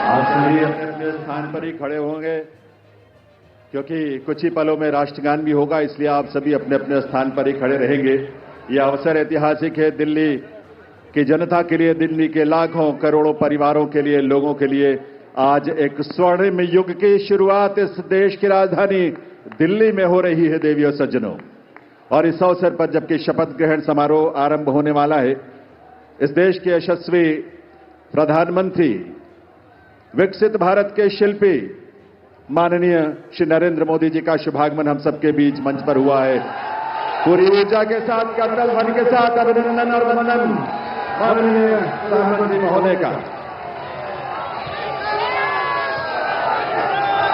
आप सभी अपने अपने स्थान पर ही खड़े होंगे क्योंकि कुछ ही पलों में राष्ट्रगान भी होगा, इसलिए आप सभी अपने अपने स्थान पर ही खड़े रहेंगे। यह अवसर ऐतिहासिक है दिल्ली की जनता के लिए, दिल्ली के लाखों करोड़ों परिवारों के लिए, लोगों के लिए। आज एक स्वर्णिम युग की शुरुआत इस देश की राजधानी दिल्ली में हो रही है देवियों सज्जनों। और इस अवसर पर जबकि शपथ ग्रहण समारोह आरंभ होने वाला है, इस देश के यशस्वी प्रधानमंत्री, विकसित भारत के शिल्पी माननीय श्री नरेंद्र मोदी जी का शुभागमन हम सबके बीच मंच पर हुआ है। पूरी ऊर्जा के साथ, करतल ध्वनि के साथ अभिनंदन और वंदन माननीय प्रधानमंत्री महोदय का।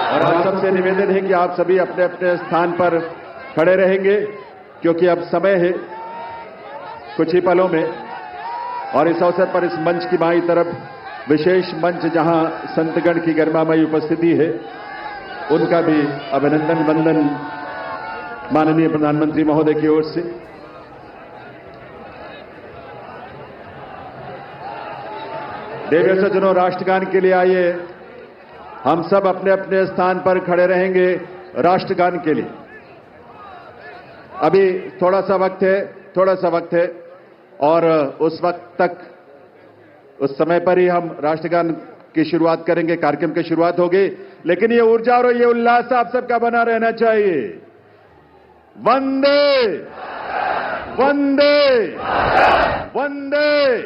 और आप सबसे निवेदन है कि आप सभी अपने अपने स्थान पर खड़े रहेंगे क्योंकि अब समय है कुछ ही पलों में। और इस अवसर पर इस मंच की बाईं तरफ विशेष मंच जहां संतगण की गरिमामयी उपस्थिति है, उनका भी अभिनंदन वंदन माननीय प्रधानमंत्री महोदय की ओर से। देवियों सज्जनों, राष्ट्रगान के लिए आइए, हम सब अपने अपने स्थान पर खड़े रहेंगे राष्ट्रगान के लिए। अभी थोड़ा सा वक्त है और उस वक्त तक, उस समय पर ही हम राष्ट्रगान की शुरुआत करेंगे, कार्यक्रम की शुरुआत होगी। लेकिन ये ऊर्जा और ये उल्लास आप सबका बना रहना चाहिए। वंदे वंदे वंदे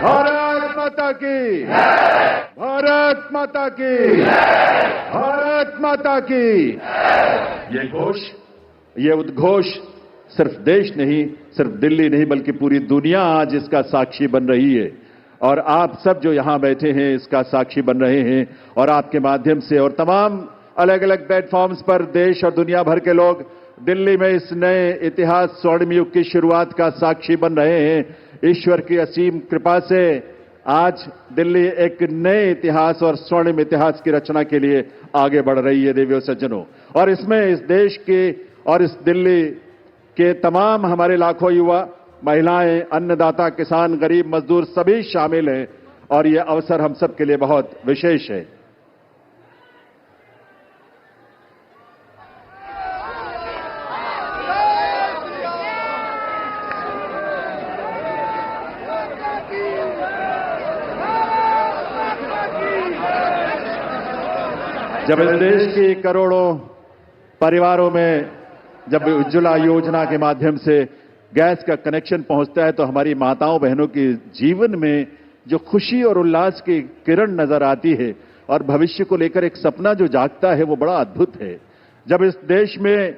भारत माता की, भारत माता की, भारत माता की। ये उद्घोष सिर्फ देश नहीं, सिर्फ दिल्ली नहीं, बल्कि पूरी दुनिया आज इसका साक्षी बन रही है। और आप सब जो यहां बैठे हैं इसका साक्षी बन रहे हैं। और आपके माध्यम से और तमाम अलग अलग प्लेटफॉर्म्स पर देश और दुनिया भर के लोग दिल्ली में इस नए इतिहास, स्वर्णिम युग की शुरुआत का साक्षी बन रहे हैं। ईश्वर की असीम कृपा से आज दिल्ली एक नए इतिहास और स्वर्णिम इतिहास की रचना के लिए आगे बढ़ रही है देवियों सज्जनों। और इसमें इस देश के और इस दिल्ली के तमाम हमारे लाखों युवा, महिलाएं, अन्नदाता, किसान, गरीब, मजदूर सभी शामिल हैं। और यह अवसर हम सब के लिए बहुत विशेष है। जब इस देश की करोड़ों परिवारों में जब उज्ज्वला योजना के माध्यम से गैस का कनेक्शन पहुंचता है तो हमारी माताओं बहनों के जीवन में जो खुशी और उल्लास की किरण नजर आती है और भविष्य को लेकर एक सपना जो जागता है, वो बड़ा अद्भुत है। जब इस देश में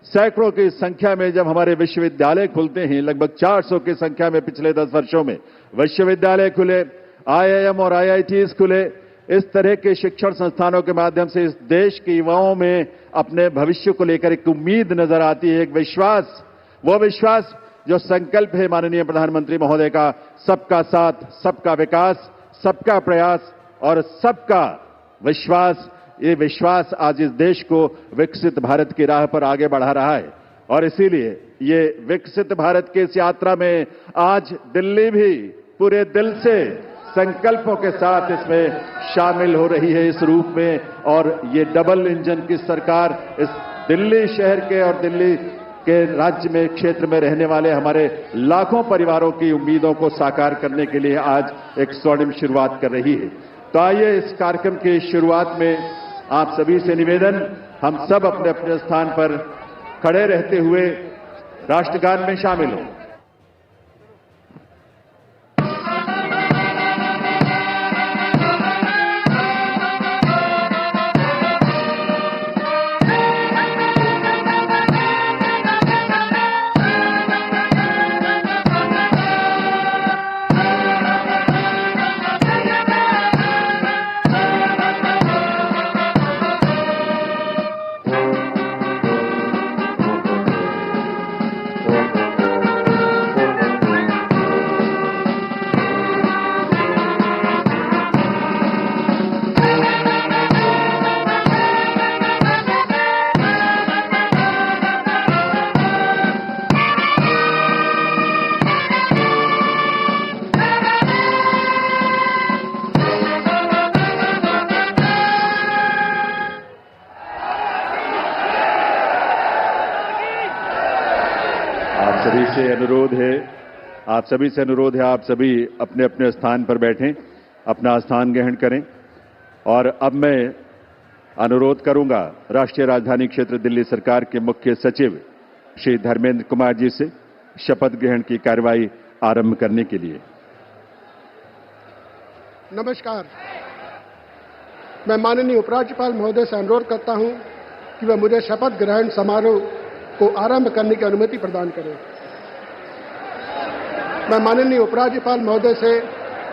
सैकड़ों की संख्या में जब हमारे विश्वविद्यालय खुलते हैं, लगभग 400 की संख्या में पिछले 10 वर्षों में विश्वविद्यालय खुले, IIM और IITs खुले, इस तरह के शिक्षण संस्थानों के माध्यम से इस देश के युवाओं में अपने भविष्य को लेकर एक उम्मीद नजर आती है, एक विश्वास। वो विश्वास जो संकल्प है माननीय प्रधानमंत्री महोदय का, सबका साथ, सबका विकास, सबका प्रयास और सबका विश्वास। ये विश्वास आज इस देश को विकसित भारत की राह पर आगे बढ़ा रहा है। और इसीलिए ये विकसित भारत की इस यात्रा में आज दिल्ली भी पूरे दिल से संकल्पों के साथ इसमें शामिल हो रही है इस रूप में। और ये डबल इंजन की सरकार इस दिल्ली शहर के और दिल्ली के राज्य में, क्षेत्र में रहने वाले हमारे लाखों परिवारों की उम्मीदों को साकार करने के लिए आज एक स्वर्णिम शुरुआत कर रही है। तो आइए इस कार्यक्रम की शुरुआत में आप सभी से निवेदन, हम सब अपने अपने स्थान पर खड़े रहते हुए राष्ट्रगान में शामिल हों। से अनुरोध है, आप सभी से अनुरोध है, आप सभी अपने अपने स्थान पर बैठें, अपना स्थान ग्रहण करें। और अब मैं अनुरोध करूंगा राष्ट्रीय राजधानी क्षेत्र दिल्ली सरकार के मुख्य सचिव श्री धर्मेंद्र कुमार जी से शपथ ग्रहण की कार्रवाई आरंभ करने के लिए। नमस्कार। मैं माननीय उपराज्यपाल महोदय से अनुरोध करता हूं कि वह मुझे शपथ ग्रहण समारोह को आरंभ करने की अनुमति प्रदान करें। मैं माननीय उपराज्यपाल महोदय से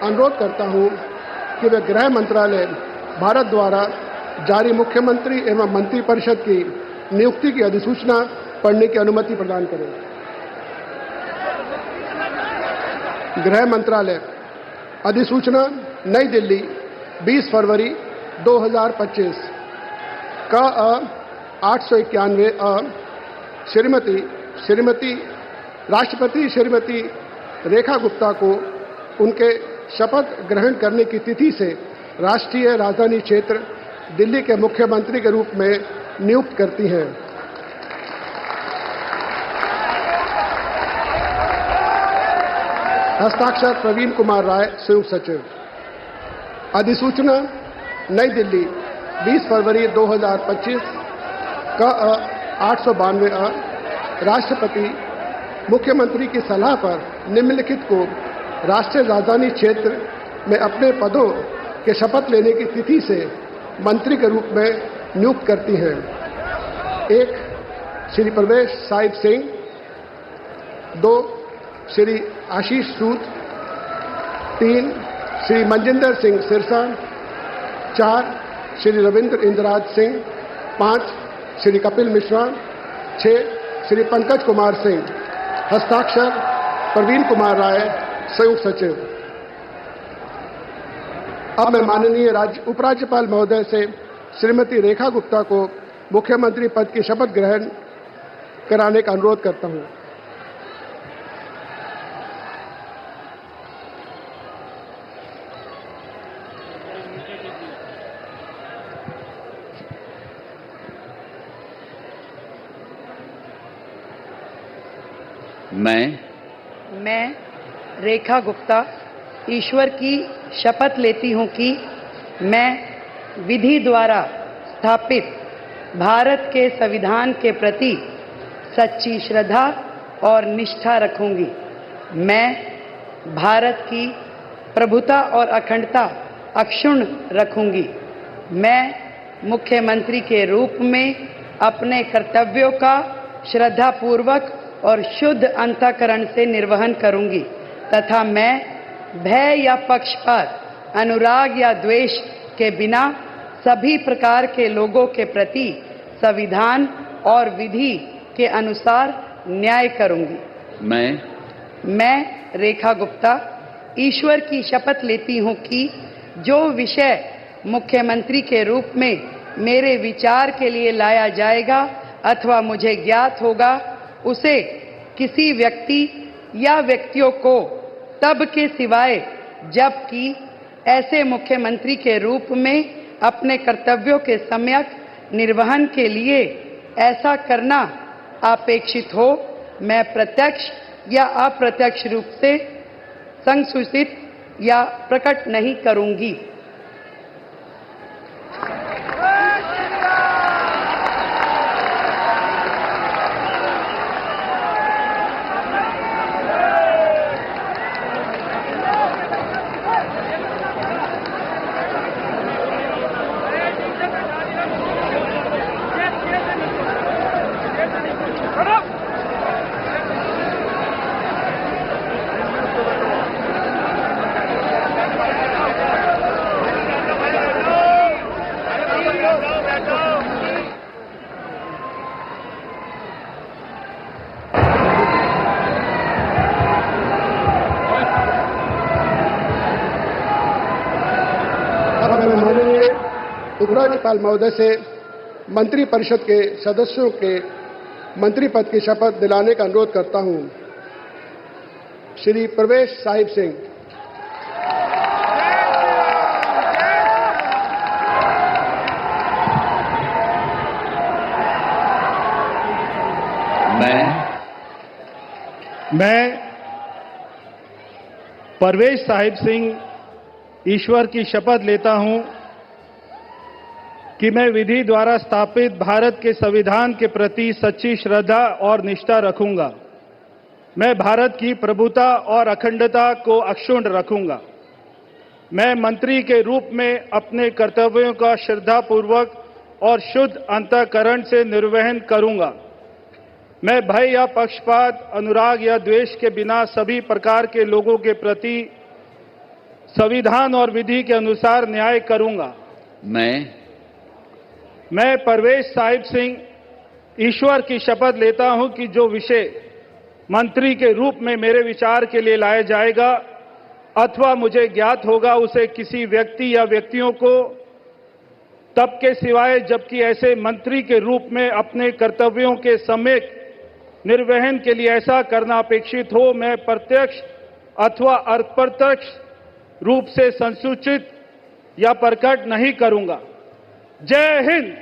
अनुरोध करता हूं कि वे गृह मंत्रालय भारत द्वारा जारी मुख्यमंत्री एवं मंत्रिपरिषद की नियुक्ति की अधिसूचना पढ़ने की अनुमति प्रदान करें। गृह मंत्रालय अधिसूचना नई दिल्ली 20 फरवरी 2025 का 891 श्रीमती राष्ट्रपति श्रीमती रेखा गुप्ता को उनके शपथ ग्रहण करने की तिथि से राष्ट्रीय राजधानी क्षेत्र दिल्ली के मुख्यमंत्री के रूप में नियुक्त करती है। हस्ताक्षर प्रवीण कुमार राय, संयुक्त सचिव। अधिसूचना नई दिल्ली 20 फरवरी 2025 का 892 राष्ट्रपति मुख्यमंत्री की सलाह पर निम्नलिखित को राष्ट्रीय राजधानी क्षेत्र में अपने पदों के शपथ लेने की तिथि से मंत्री के रूप में नियुक्त करती है। 1 श्री प्रवेश साहिब सिंह, 2 श्री आशीष सूद, 3 श्री मनजिंदर सिंह सिरसा, 4 श्री रविंद्र इंद्रराज सिंह, 5 श्री कपिल मिश्रा, 6 श्री पंकज कुमार सिंह। हस्ताक्षर प्रवीण कुमार राय, संयुक्त सचिव। अब मैं माननीय उपराज्यपाल महोदय से श्रीमती रेखा गुप्ता को मुख्यमंत्री पद की शपथ ग्रहण कराने का अनुरोध करता हूं। मैं रेखा गुप्ता ईश्वर की शपथ लेती हूं कि मैं विधि द्वारा स्थापित भारत के संविधान के प्रति सच्ची श्रद्धा और निष्ठा रखूंगी। मैं भारत की प्रभुता और अखंडता अक्षुण्ण रखूंगी। मैं मुख्यमंत्री के रूप में अपने कर्तव्यों का श्रद्धापूर्वक और शुद्ध अंतःकरण से निर्वहन करूंगी तथा मैं भय या पक्षपात, अनुराग या द्वेष के बिना सभी प्रकार के लोगों के प्रति संविधान और विधि के अनुसार न्याय करूंगी। मैं रेखा गुप्ता ईश्वर की शपथ लेती हूं कि जो विषय मुख्यमंत्री के रूप में मेरे विचार के लिए लाया जाएगा अथवा मुझे ज्ञात होगा, उसे किसी व्यक्ति या व्यक्तियों को तब के सिवाय जबकि ऐसे मुख्यमंत्री के रूप में अपने कर्तव्यों के सम्यक निर्वहन के लिए ऐसा करना अपेक्षित हो, मैं प्रत्यक्ष या अप्रत्यक्ष रूप से संसूचित या प्रकट नहीं करूंगी। उपराज्यपाल महोदय से मंत्रिपरिषद के सदस्यों के मंत्री पद की शपथ दिलाने का अनुरोध करता हूं। श्री प्रवेश साहिब सिंह, मैं परवेज साहिब सिंह ईश्वर की शपथ लेता हूं कि मैं विधि द्वारा स्थापित भारत के संविधान के प्रति सच्ची श्रद्धा और निष्ठा रखूंगा। मैं भारत की प्रभुता और अखंडता को अक्षुण्ण रखूंगा। मैं मंत्री के रूप में अपने कर्तव्यों का श्रद्धापूर्वक और शुद्ध अंतःकरण से निर्वहन करूंगा। मैं भय या पक्षपात, अनुराग या द्वेष के बिना सभी प्रकार के लोगों के प्रति संविधान और विधि के अनुसार न्याय करूंगा। मैं परवेज साहिब सिंह ईश्वर की शपथ लेता हूं कि जो विषय मंत्री के रूप में मेरे विचार के लिए लाया जाएगा अथवा मुझे ज्ञात होगा, उसे किसी व्यक्ति या व्यक्तियों को तब के सिवाय जबकि ऐसे मंत्री के रूप में अपने कर्तव्यों के सम्यक निर्वहन के लिए ऐसा करना अपेक्षित हो, मैं प्रत्यक्ष अथवा अप्रत्यक्ष रूप से संसूचित या प्रकट नहीं करूंगा। जय हिंद।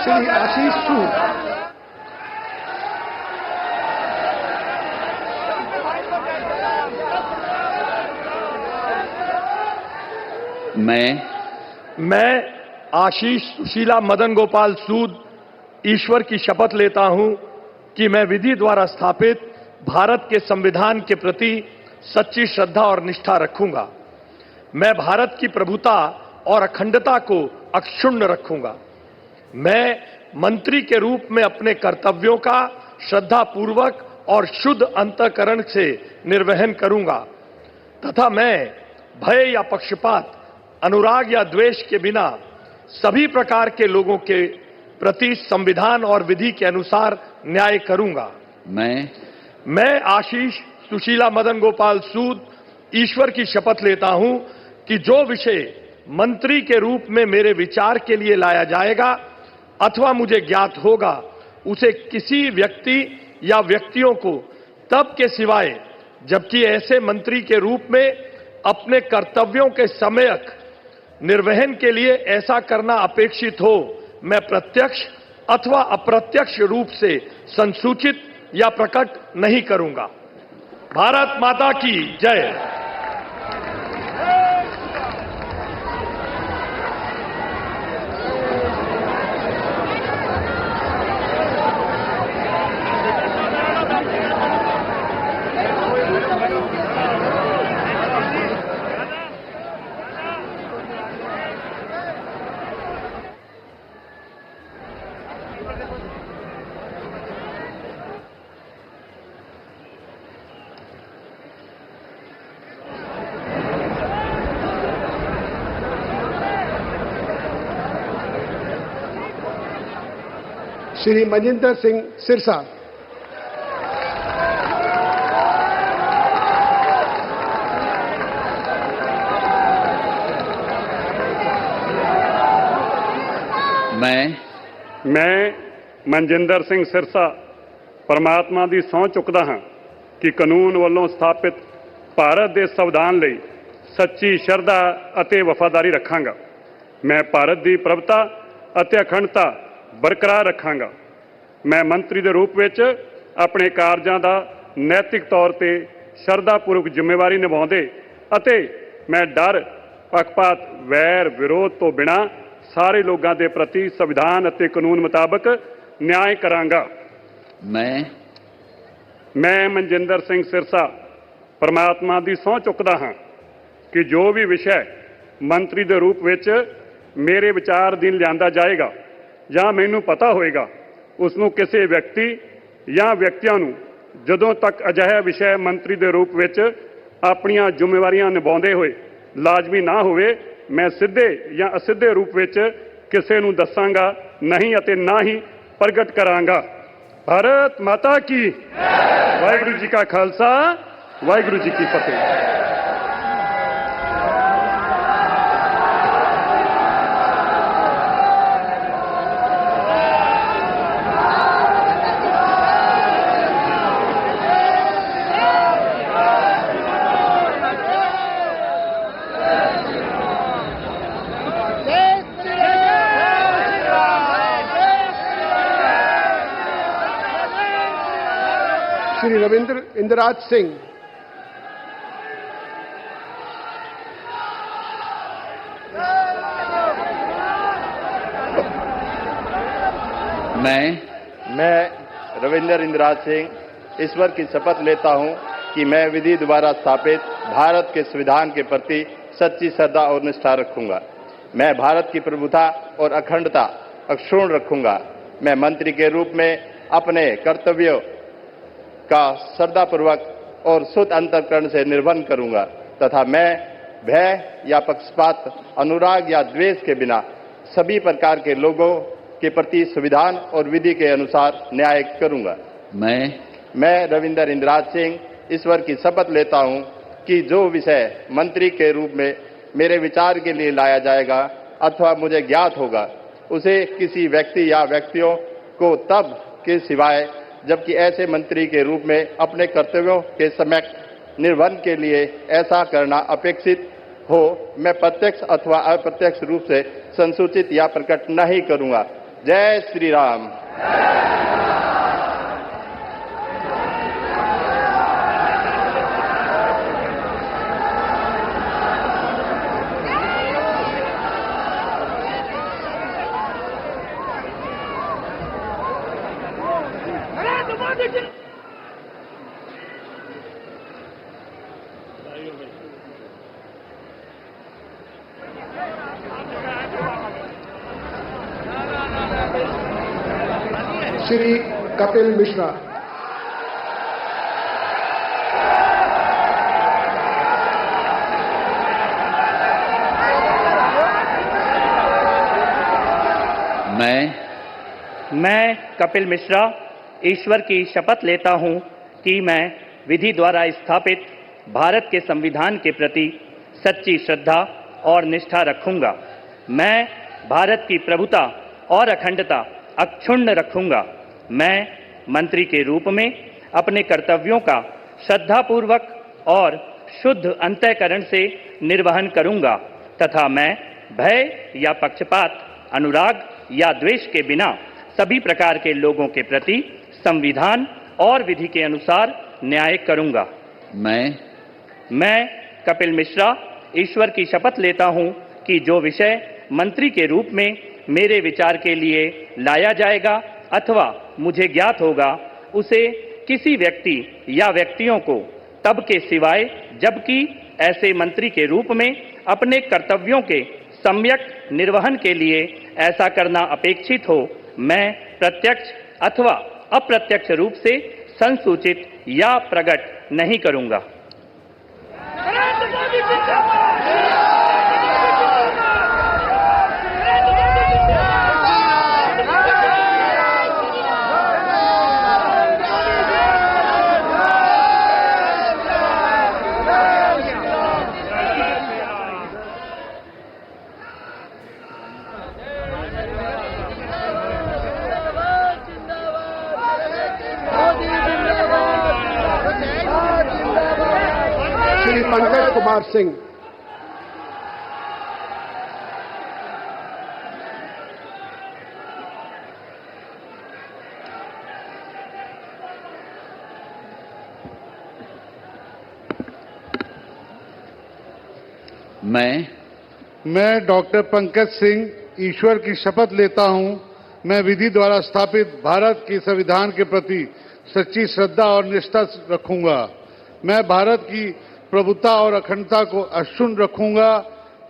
श्री आशीष सूद। मैं आशीष सुशीला मदन गोपाल सूद ईश्वर की शपथ लेता हूं कि मैं विधि द्वारा स्थापित भारत के संविधान के प्रति सच्ची श्रद्धा और निष्ठा रखूंगा। मैं भारत की प्रभुता और अखंडता को अक्षुण्ण रखूंगा। मैं मंत्री के रूप में अपने कर्तव्यों का श्रद्धापूर्वक और शुद्ध अंतःकरण से निर्वहन करूंगा तथा मैं भय या पक्षपात, अनुराग या द्वेष के बिना सभी प्रकार के लोगों के प्रति संविधान और विधि के अनुसार न्याय करूंगा। मैं आशीष सुशीला मदन गोपाल सूद ईश्वर की शपथ लेता हूं कि जो विषय मंत्री के रूप में मेरे विचार के लिए लाया जाएगा अथवा मुझे ज्ञात होगा, उसे किसी व्यक्ति या व्यक्तियों को तब के सिवाय जबकि ऐसे मंत्री के रूप में अपने कर्तव्यों के सम्यक निर्वहन के लिए ऐसा करना अपेक्षित हो, मैं प्रत्यक्ष अथवा अप्रत्यक्ष रूप से संसूचित या प्रकट नहीं करूंगा। भारत माता की जय। श्री मजिंदर सिंह सिरसा। मैं मनजिंदर सिंह सिरसा परमात्मा ਦੀ ਸਹੁੰ ਚੁੱਕਦਾ ਹਾਂ ਕਿ ਕਾਨੂੰਨ ਵੱਲੋਂ ਸਥਾਪਿਤ ਭਾਰਤ ਦੇ ਸੰਵਿਧਾਨ ਲਈ ਸੱਚੀ ਸ਼ਰਧਾ ਅਤੇ ਵਫਾਦਾਰੀ ਰੱਖਾਂਗਾ। ਮੈਂ ਭਾਰਤ ਦੀ ਪ੍ਰਭੁਤਾ ਅਤੇ ਅਖੰਡਤਾ ਬਰਕਰਾਰ ਰੱਖਾਂਗਾ। ਮੈਂ ਮੰਤਰੀ ਦੇ ਰੂਪ ਵਿੱਚ ਆਪਣੇ ਕਾਰਜਾਂ ਦਾ ਨੈਤਿਕ ਤੌਰ ਤੇ ਸ਼ਰਧਾਪੂਰਵਕ ਜ਼ਿੰਮੇਵਾਰੀ ਨਿਭਾਉਂਦੇ ਅਤੇ ਮੈਂ ਡਰ, ਪੱਖਪਾਤ, ਵੈਰ, ਵਿਰੋਧ ਤੋਂ ਬਿਨਾਂ ਸਾਰੇ ਲੋਕਾਂ ਦੇ ਪ੍ਰਤੀ ਸੰਵਿਧਾਨ ਅਤੇ ਕਾਨੂੰਨ ਮੁਤਾਬਕ ਨਿਆਂ ਕਰਾਂਗਾ। ਮੈਂ ਮਨਜਿੰਦਰ ਸਿੰਘ ਸਿਰਸਾ ਪਰਮਾਤਮਾ ਦੀ ਸਹੁੰ ਚੁੱਕਦਾ ਹਾਂ ਕਿ ਜੋ ਵੀ ਵਿਸ਼ਾ ਮੰਤਰੀ ਦੇ ਰੂਪ ਵਿੱਚ ਮੇਰੇ ਵਿਚਾਰ ਅਧੀਨ ਲਿਆਂਦਾ ਜਾਏਗਾ ਜਾਂ ਮੈਨੂੰ ਪਤਾ ਹੋਏਗਾ, ਉਸ ਨੂੰ ਕਿਸੇ ਵਿਅਕਤੀ ਜਾਂ ਵਿਅਕਤੀਆਂ ਨੂੰ ਜਦੋਂ ਤੱਕ ਅਜਿਹਾ ਵਿਸ਼ਾ ਮੰਤਰੀ ਦੇ ਰੂਪ ਵਿੱਚ ਆਪਣੀਆਂ ਜ਼ਿੰਮੇਵਾਰੀਆਂ ਨਿਭਾਉਂਦੇ ਹੋਏ ਲਾਜ਼ਮੀ ਨਾ ਹੋਵੇ, ਮੈਂ ਸਿੱਧੇ ਜਾਂ ਅਸਿੱਧੇ ਰੂਪ ਵਿੱਚ ਕਿਸੇ ਨੂੰ ਦੱਸਾਂਗਾ ਨਹੀਂ ਅਤੇ ਨਾ ਹੀ ਪ੍ਰਗਟ ਕਰਾਂਗਾ। भारत माता की वाहिगुरु जी का खालसा वाहिगुरु जी की फतेह। श्री रविंद्र इंदिराज सिंह। मैं रविंद्र इंदिराज सिंह ईश्वर की शपथ लेता हूं कि मैं विधि द्वारा स्थापित भारत के संविधान के प्रति सच्ची श्रद्धा और निष्ठा रखूंगा। मैं भारत की प्रभुता और अखंडता अक्षुण्ण रखूंगा। मैं मंत्री के रूप में अपने कर्तव्यों का श्रद्धापूर्वक और शुद्ध अंतःकरण से निर्वहन करूंगा तथा मैं भय या पक्षपात, अनुराग या द्वेष के बिना सभी प्रकार के लोगों के प्रति संविधान और विधि के अनुसार न्याय करूंगा। मैं रविंद्र इंदिराज सिंह ईश्वर की शपथ लेता हूं कि जो विषय मंत्री के रूप में मेरे विचार के लिए लाया जाएगा अथवा मुझे ज्ञात होगा, उसे किसी व्यक्ति या व्यक्तियों को तब के सिवाय जबकि ऐसे मंत्री के रूप में अपने कर्तव्यों के सम्यक निर्वहन के लिए ऐसा करना अपेक्षित हो, मैं प्रत्यक्ष अथवा अप्रत्यक्ष रूप से संसूचित या प्रकट नहीं करूंगा। जय श्री राम। श्री कपिल मिश्रा। मैं कपिल मिश्रा ईश्वर की शपथ लेता हूं कि मैं विधि द्वारा स्थापित भारत के संविधान के प्रति सच्ची श्रद्धा और निष्ठा रखूंगा। मैं भारत की प्रभुता और अखंडता अक्षुण्ण रखूंगा। मैं मंत्री के रूप में अपने कर्तव्यों का श्रद्धापूर्वक और शुद्ध अंतःकरण से निर्वहन करूंगा तथा मैं भय या पक्षपात, अनुराग या द्वेष के बिना सभी प्रकार के लोगों के प्रति संविधान और विधि के अनुसार न्याय करूंगा। मैं कपिल मिश्रा ईश्वर की शपथ लेता हूं कि जो विषय मंत्री के रूप में मेरे विचार के लिए लाया जाएगा अथवा मुझे ज्ञात होगा, उसे किसी व्यक्ति या व्यक्तियों को तब के सिवाय जबकि ऐसे मंत्री के रूप में अपने कर्तव्यों के सम्यक निर्वहन के लिए ऐसा करना अपेक्षित हो, मैं प्रत्यक्ष अथवा अप्रत्यक्ष रूप से संसूचित या प्रकट नहीं करूंगा। श्री पंकज कुमार सिंह। मैं डॉक्टर पंकज सिंह ईश्वर की शपथ लेता हूं, मैं विधि द्वारा स्थापित भारत के संविधान के प्रति सच्ची श्रद्धा और निष्ठा रखूंगा। मैं भारत की प्रभुता और अखंडता को अक्षुण्ण रखूंगा।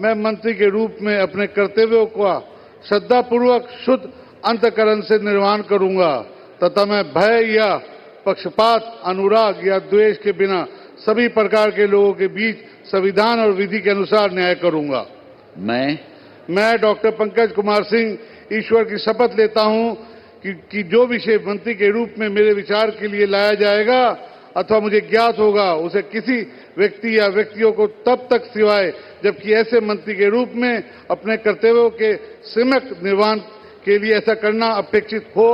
मैं मंत्री के रूप में अपने कर्तव्यों का श्रद्धापूर्वक शुद्ध अंतःकरण से निर्वहन करूंगा तथा मैं भय या पक्षपात, अनुराग या द्वेष के बिना सभी प्रकार के लोगों के बीच संविधान और विधि के अनुसार न्याय करूंगा। मैं डॉक्टर पंकज कुमार सिंह ईश्वर की शपथ लेता हूं कि जो विषय मंत्री के रूप में मेरे विचार के लिए लाया जाएगा अथवा मुझे ज्ञात होगा उसे किसी व्यक्ति या व्यक्तियों को तब तक सिवाय जबकि ऐसे मंत्री के रूप में अपने कर्तव्यों के सम्यक निर्वहन के लिए ऐसा करना अपेक्षित हो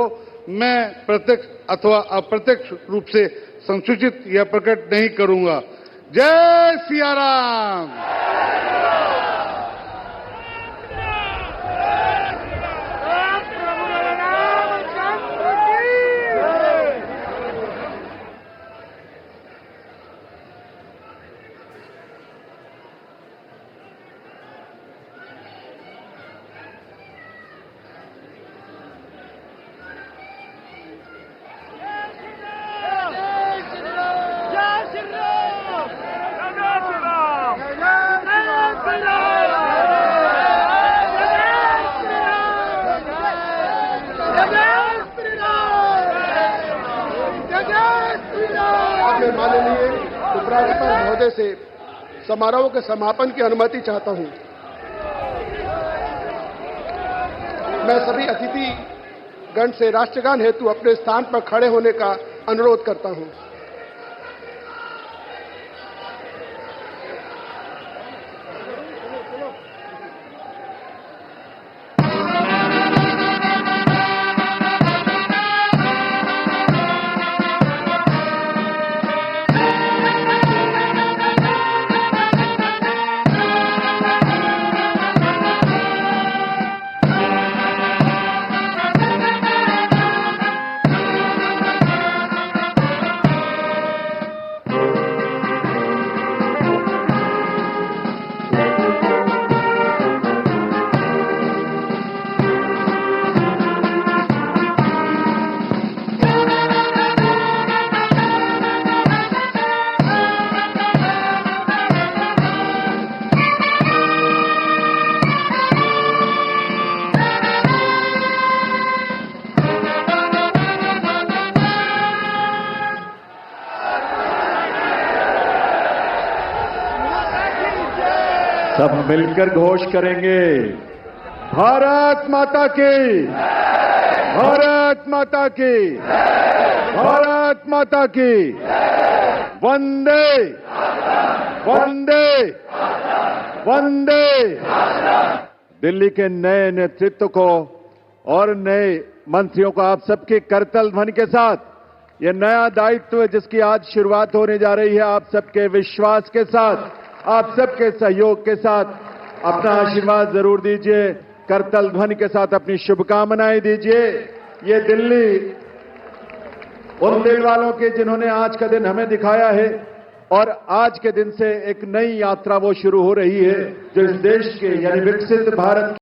मैं प्रत्यक्ष अथवा अप्रत्यक्ष रूप से संसूचित या प्रकट नहीं करूंगा। जय सिया राम। मैं माननीय उपराज्यपाल महोदय से समारोह के समापन की अनुमति चाहता हूं। मैं सभी अतिथि गण से राष्ट्रगान हेतु अपने स्थान पर खड़े होने का अनुरोध करता हूं। सब मिलकर घोष करेंगे, भारत माता की, भारत माता की, भारत माता की, वंदे वंदे वंदे। दिल्ली के नए नेतृत्व को और नए मंत्रियों को आप सबके करतल ध्वनि के साथ ये नया दायित्व जिसकी आज शुरुआत होने जा रही है, आप सबके विश्वास के साथ, आप सबके सहयोग के साथ अपना आशीर्वाद जरूर दीजिए, करतल ध्वनि के साथ अपनी शुभकामनाएं दीजिए। ये दिल्ली उन दिल वालों के जिन्होंने आज का दिन हमें दिखाया है और आज के दिन से एक नई यात्रा वो शुरू हो रही है जो इस देश के यानी विकसित भारत